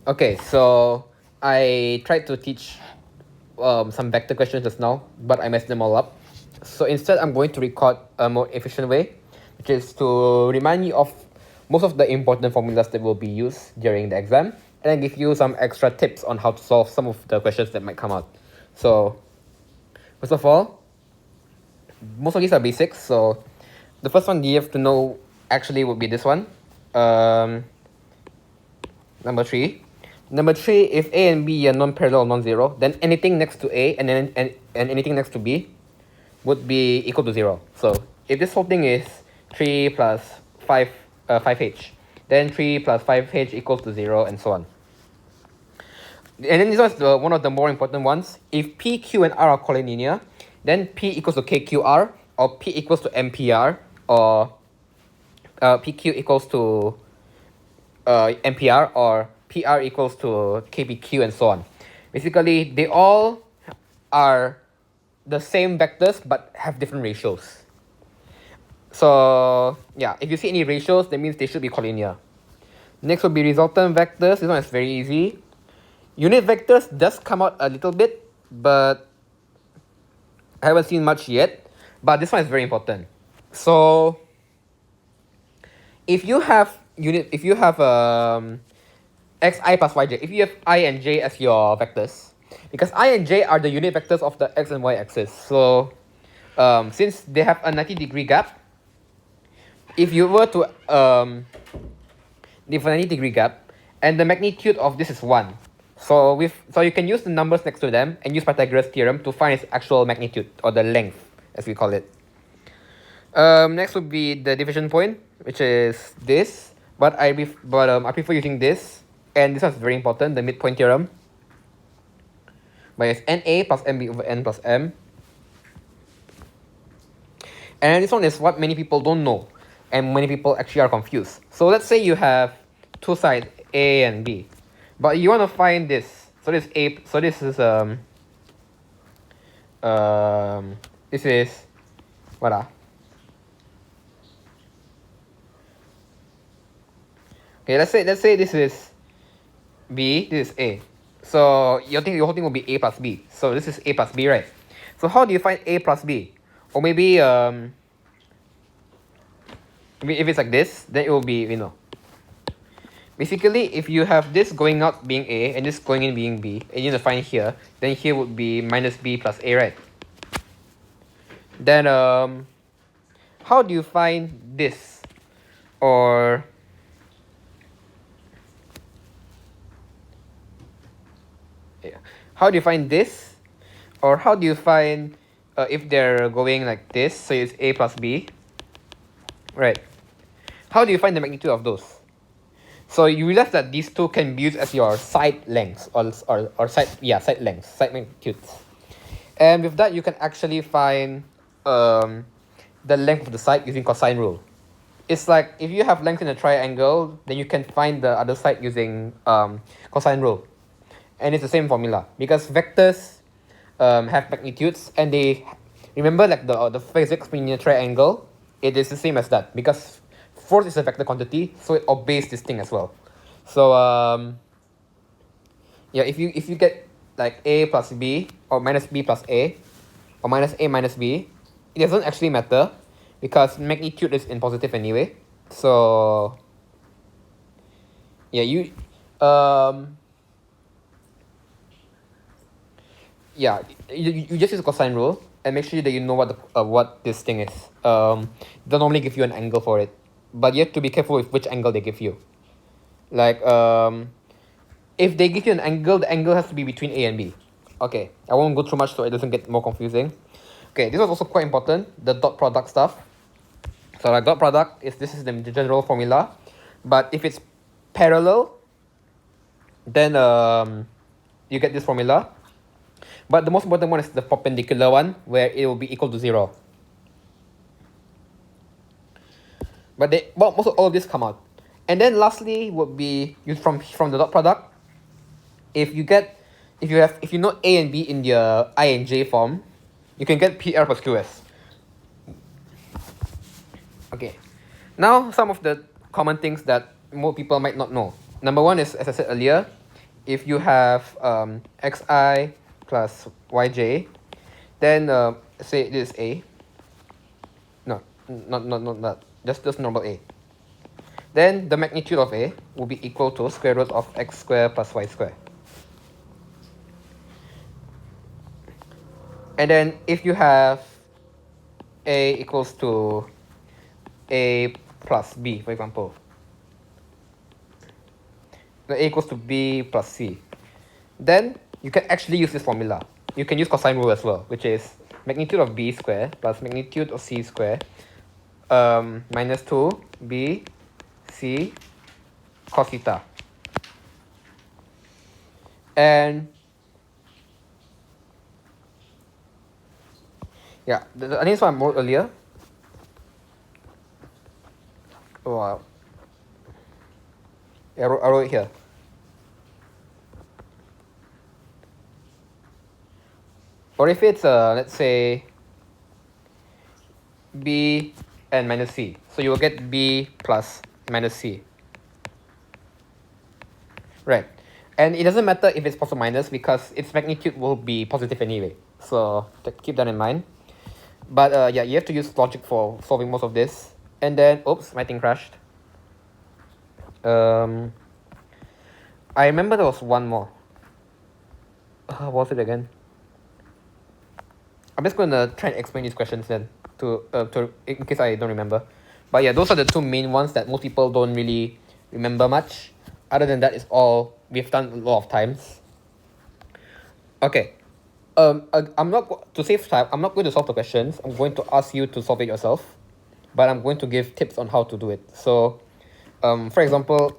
Okay, so I tried to teach some vector questions just now, but I messed them all up. So instead, I'm going to record a more efficient way, which is to remind you of most of the important formulas that will be used during the exam, and then give you some extra tips on how to solve some of the questions that might come out. So, first of all, most of these are basics. So, the first one you have to know actually would be this one. Um, Number three. Number three, if A and B are non-parallel or non-zero, then anything next to A and anything next to B would be equal to 0. So if this whole thing is 3 plus 5, 5h, then 3 plus 5h equals to 0, and so on. And then this one's one of the more important ones. If P, Q, and R are collinear, then P equals to KQR, or P equals to MPR, or PQ equals to MPR, or PR equals to KPQ, and so on. Basically, they all are the same vectors but have different ratios. So yeah, if you see any ratios, that means they should be collinear. Next will be resultant vectors. This one is very easy. Unit vectors does come out a little bit, but I haven't seen much yet. But this one is very important. So if you have xi plus yj, if you have I and j as your vectors, because I and j are the unit vectors of the x and y axis. So since they have a 90-degree gap, if you were to if a 90-degree gap, and the magnitude of this is 1, so you can use the numbers next to them and use Pythagoras theorem to find its actual magnitude, or the length as we call it. Next would be the division point, which is this, but I prefer using this, and this one's very important, the midpoint theorem. But it's NA plus MB over N plus M. And this one is what many people don't know, and many people actually are confused. So let's say you have two sides, A and B, but you want to find this. So this A. So this is this is what Okay, let's say this is B, this is A. So your whole thing will be A plus B. So this is A plus B, right? So how do you find A plus B? Or maybe if it's like this, then it will be, basically if you have this going out being A and this going in being B, and you need to find here, then here would be minus B plus A, right? Then how do you find this? Or how do you find this? Or how do you find if they're going like this, so it's A plus B, right? How do you find the magnitude of those? So you realize that these two can be used as your side lengths, or side lengths, side magnitudes. And with that, you can actually find the length of the side using cosine rule. It's like if you have length in a triangle, then you can find the other side using cosine rule. And it's the same formula, because vectors have magnitudes, and they remember, like the physics in a triangle, it is the same as that, because force is a vector quantity, so it obeys this thing as well. So yeah, if you get like A plus B, or minus B plus A, or minus A minus B, it doesn't actually matter, because magnitude is in positive anyway. So yeah, you just use the cosine rule and make sure that you know what this thing is. They'll normally give you an angle for it, but you have to be careful with which angle they give you. Like if they give you an angle, the angle has to be between A and B. Okay, I won't go too much so it doesn't get more confusing. Okay, this was also quite important, the dot product stuff. So like dot product this is the general formula, but if it's parallel, then you get this formula. But the most important one is the perpendicular one, where it will be equal to 0. But most of all of this come out. And then lastly would be used from the dot product. If you know A and B in the I and J form, you can get PR plus QS. Okay. Now some of the common things that more people might not know. Number one is, as I said earlier, if you have xi plus yj, then say this is a. No, not that. Just normal a. Then the magnitude of a will be equal to square root of x squared plus y squared. And then if you have a equals to a plus b, for example, a equals to b plus c, then you can actually use this formula. You can use cosine rule as well, which is magnitude of b squared plus magnitude of c squared minus 2b c cos theta. And yeah, I think this one I wrote earlier. Oh, wow. Yeah, I wrote it here. Or if it's let's say b and minus c, so you will get b plus minus c. Right. And it doesn't matter if it's plus or minus because its magnitude will be positive anyway. So keep that in mind. But yeah, you have to use logic for solving most of this. And then, oops, my thing crashed. I remember there was one more. What was it again? I'm just gonna try and explain these questions then, to in case I don't remember. But yeah, those are the two main ones that most people don't really remember much. Other than that, it's all we've done a lot of times. Okay. I'm not to save time. I'm not going to solve the questions. I'm going to ask you to solve it yourself, but I'm going to give tips on how to do it. So, for example,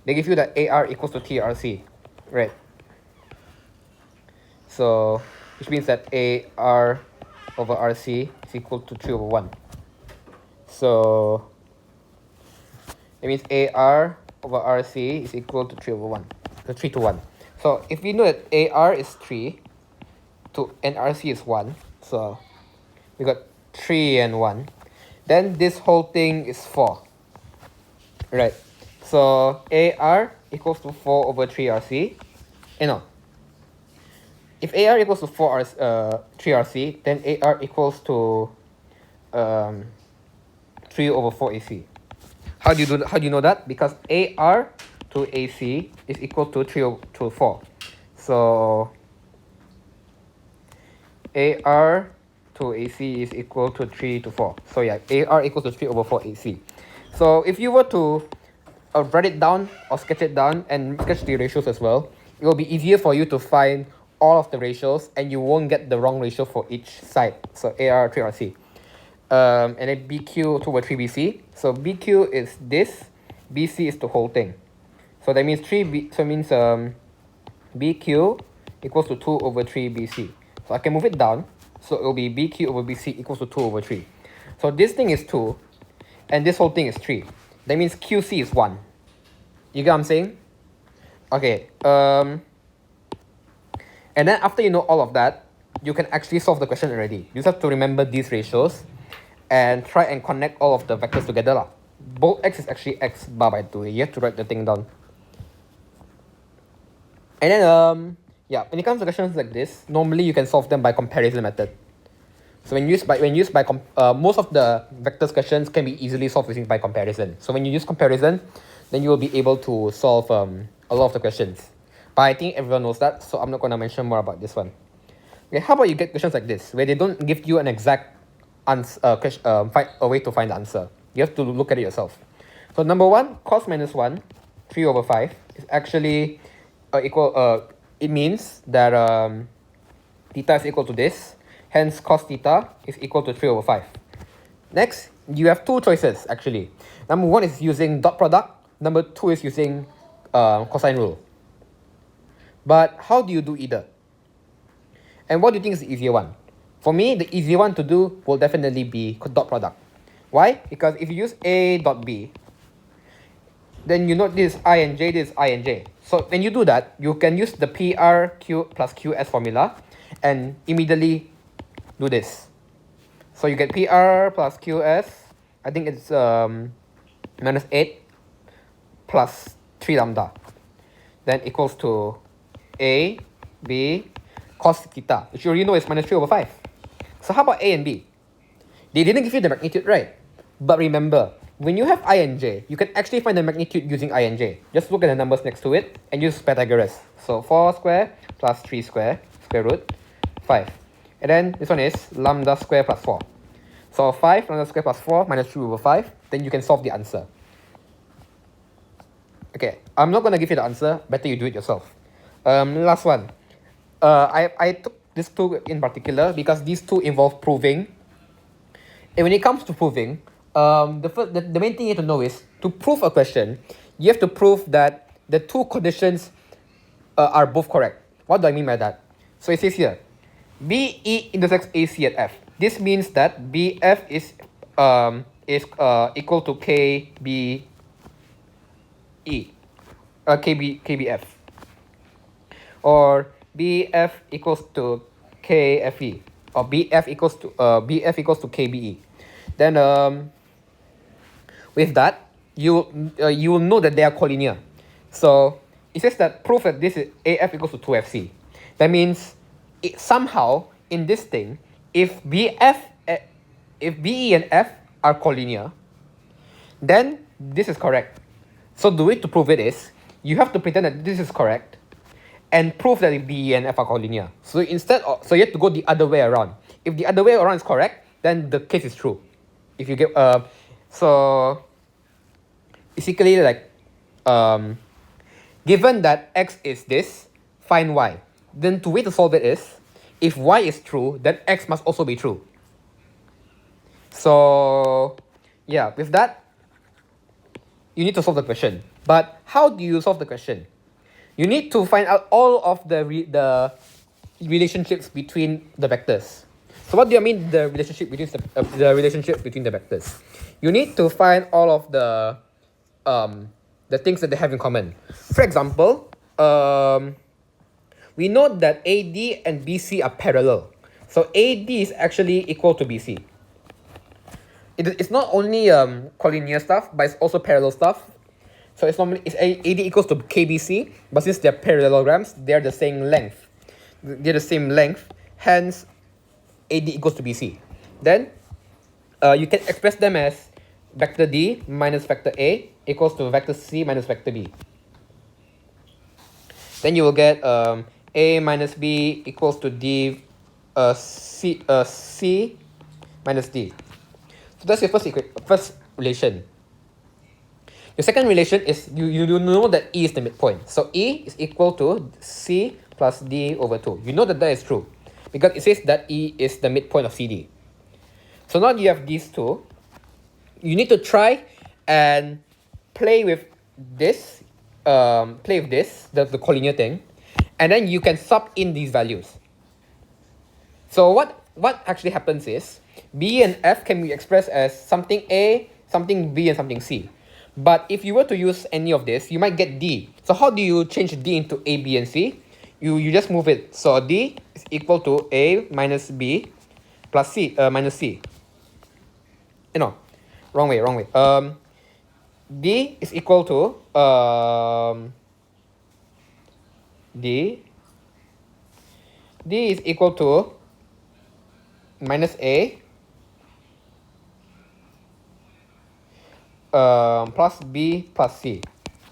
they give you that AR equals to TRC, right? So, which means that AR over RC is equal to 3 over 1. So, it means AR over RC is equal to 3 over 1. So 3 to 1. So, if we know that AR is 3 and RC is 1, so we got 3 and 1, then this whole thing is 4. Right. So, AR equals to 4 over 3 RC. No. If AR equals to 3 RC, then AR equals to 3 over 4 AC. How do you know that? Because AR to AC is equal to 3 to 4. So AR to AC is equal to 3 to 4. So yeah, AR equals to 3 over 4 AC. So if you were to write it down or sketch it down and sketch the ratios as well, it will be easier for you to find all of the ratios and you won't get the wrong ratio for each side. So AR 3RC. And then BQ 2 over 3 BC. So BQ is this, BC is the whole thing. So that means BQ equals to 2 over 3 BC. So I can move it down. So it will be BQ over BC equals to 2 over 3. So this thing is 2 and this whole thing is 3. That means QC is 1. You get what I'm saying? Okay. And then after you know all of that, you can actually solve the question already. You just have to remember these ratios and try and connect all of the vectors together lah. Both x is actually x bar by 2. You have to write the thing down. And then yeah, when it comes to questions like this, normally you can solve them by comparison method. So when used by most of the vectors questions can be easily solved using by comparison. So when you use comparison, then you will be able to solve a lot of the questions. But I think everyone knows that, so I'm not going to mention more about this one. Okay, how about you get questions like this, where they don't give you an exact answer, find a way to find the answer. You have to look at it yourself. So number 1, cos minus 1, 3 over 5 is actually equal. It means that theta is equal to this. Hence, cos theta is equal to 3 over 5. Next, you have two choices actually. Number 1 is using dot product. Number 2 is using cosine rule. But how do you do either? And what do you think is the easier one? For me, the easier one to do will definitely be dot product. Why? Because if you use A dot B, then you know this is I and J, this is I and J. So when you do that, you can use the PRQ plus QS formula and immediately do this. So you get PR plus QS, I think it's minus 8 plus 3 lambda. then equals to A, B, cos theta, which you already know is minus 3 over 5. So how about A and B? They didn't give you the magnitude, right? But remember, when you have I and j, you can actually find the magnitude using I and j. Just look at the numbers next to it and use Pythagoras. So 4 square plus 3 square, square root, 5. And then this one is lambda square plus 4. So 5 lambda square plus 4 minus 3 over 5, then you can solve the answer. Okay, I'm not going to give you the answer, better you do it yourself. Last one. I took these two in particular because these two involve proving. And when it comes to proving, the main thing you have to know is, to prove a question, you have to prove that the two conditions are both correct. What do I mean by that? So it says here, BE intersects AC at F. This means that BF is equal to KBE, KBF, or BF equals to KFE, or BF equals to KBE. Then with that, you will know that they are collinear. So it says that prove that this is AF equals to 2FC. That means somehow in this thing, if BE and F are collinear, then this is correct. So the way to prove it is, you have to pretend that this is correct and prove that BE and F are collinear. So so you have to go the other way around. If the other way around is correct, then the case is true. If you get so basically, like, given that x is this, find y. Then the way to solve it is, if y is true, then x must also be true. So yeah, with that, you need to solve the question. But how do you solve the question? You need to find out all of the relationships between the vectors. So what do I mean the relationship between the vectors? You need to find all of the things that they have in common. For example, we know that AD and BC are parallel. So AD is actually equal to BC. It's not only collinear stuff, but it's also parallel stuff. So it's AD equals to KBC, but since they're parallelograms, they're the same length. Hence, AD equals to BC. Then you can express them as vector D minus vector A equals to vector C minus vector B. Then you will get A minus B equals to D C minus D. So that's your first relation. Your second relation is you know that E is the midpoint. So E is equal to C plus D over 2. You know that is true because it says that E is the midpoint of CD. So now you have these two. You need to try and play with this, the collinear thing, and then you can sub in these values. So what actually happens is, B and F can be expressed as something A, something B, and something C. But if you were to use any of this, you might get D. So how do you change D into A, B, and C? You just move it. So D is equal to A minus B plus C minus C. No, wrong way. D is equal to D is equal to minus A plus B plus C,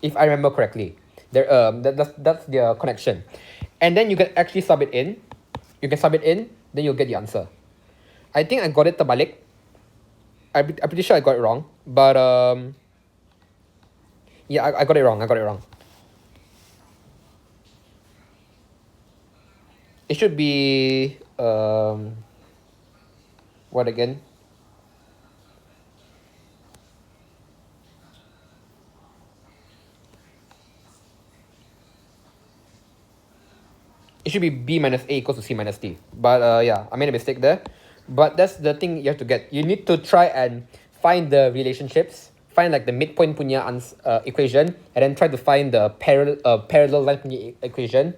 if I remember correctly. That's the connection. And then you can actually sub it in. Then you'll get the answer. I think I got it terbalik. I'm pretty sure I got it wrong. But yeah, I got it wrong. It should be what again? It should be B minus A equals to C minus D. But yeah, I made a mistake there. But that's the thing you have to get. You need to try and find the relationships, find like the midpoint punya equation, and then try to find the parallel line punya equation,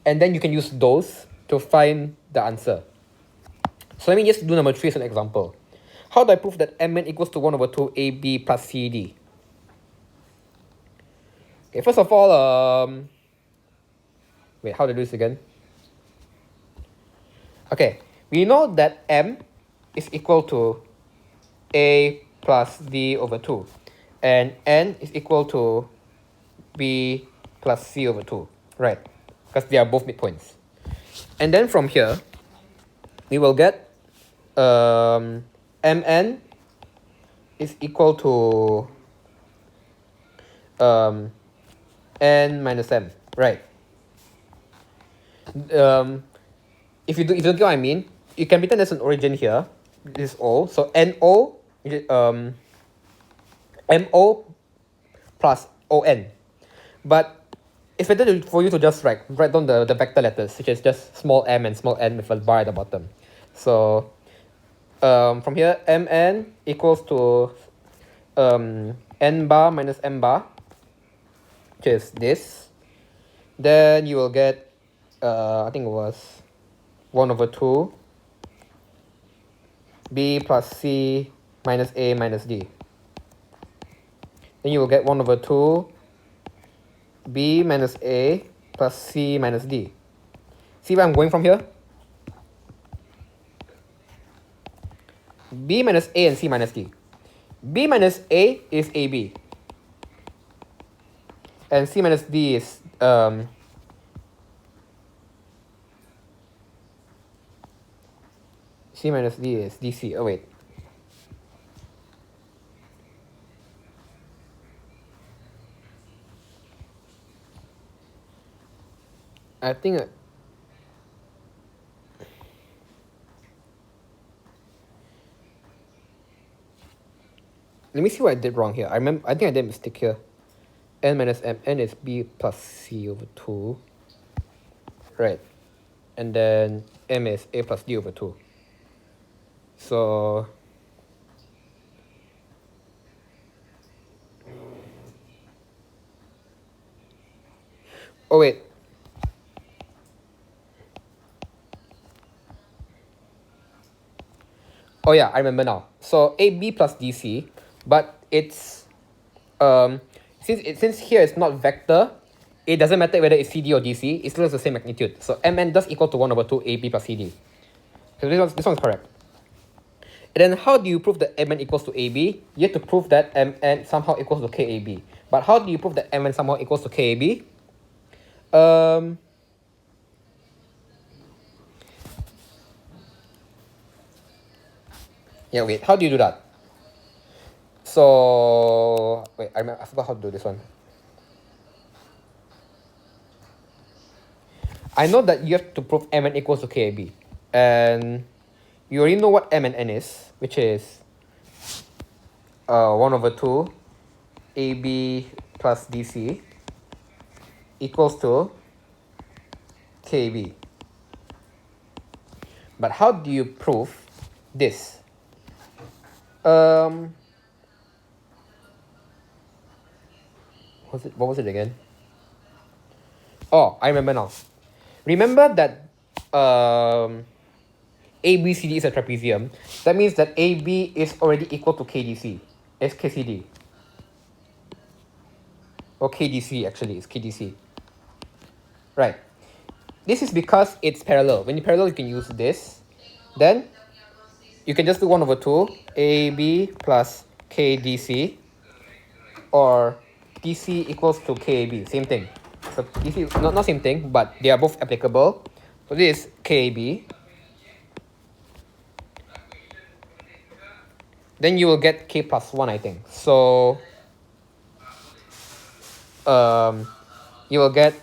and then you can use those to find the answer. So let me just do number 3 as an example. How do I prove that Mn equals to 1 over 2 AB plus CD? Okay, first of all, Wait, how to do this again? Okay, we know that M is equal to A plus D over 2. And N is equal to B plus C over 2. Right, because they are both midpoints. And then from here, we will get Mn is equal to N minus M. Right. If you don't get what I mean, you can pretend there's an origin here. This is O. So NO, MO plus ON. But it's better for you to just write down the vector letters, which is just small m and small n with a bar at the bottom. So from here, Mn equals to n bar minus m bar, which is this. Then you will get, I think it was 1 over 2 b plus c minus a minus d. Then you will get 1 over 2 b minus a plus c minus d. See where I'm going from here? B minus a and c minus d. B minus a is ab. And c minus d is C minus D is DC. Oh, wait. I think... let me see what I did wrong here. I think I did a mistake here. N minus M. N is B plus C over 2. Right. And then M is A plus D over 2. So... oh, wait. Oh, yeah, I remember now. So, AB plus DC, but it's... since here it's not vector, it doesn't matter whether it's CD or DC, it still has the same magnitude. So, Mn does equal to 1 over 2 AB plus CD. So, this one's correct. And then how do you prove that Mn equals to AB? You have to prove that Mn somehow equals to KAB. But how do you prove that Mn somehow equals to KAB? Yeah, wait, how do you do that? So, wait, I forgot how to do this one. I know that you have to prove Mn equals to KAB. And you already know what M and N is, which is 1 over 2 AB plus DC equals to KB. But how do you prove this? What was it again? Oh, I remember now. Remember that ABCD is a trapezium. That means that AB is already equal to KDC. It's KCD. Or KDC actually, it's KDC. Right. This is because it's parallel. When you parallel, you can use this. Then you can just do 1 over 2 AB plus KDC, or DC equals to KAB. Same thing. So DC, not same thing, but they are both applicable. So this is KAB. Then you will get K plus 1, I think. So you will get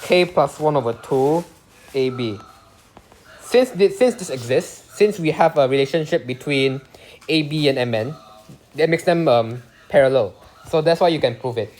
K plus 1 over 2 AB. Since this exists, since we have a relationship between AB and Mn, that makes them parallel. So that's why you can prove it.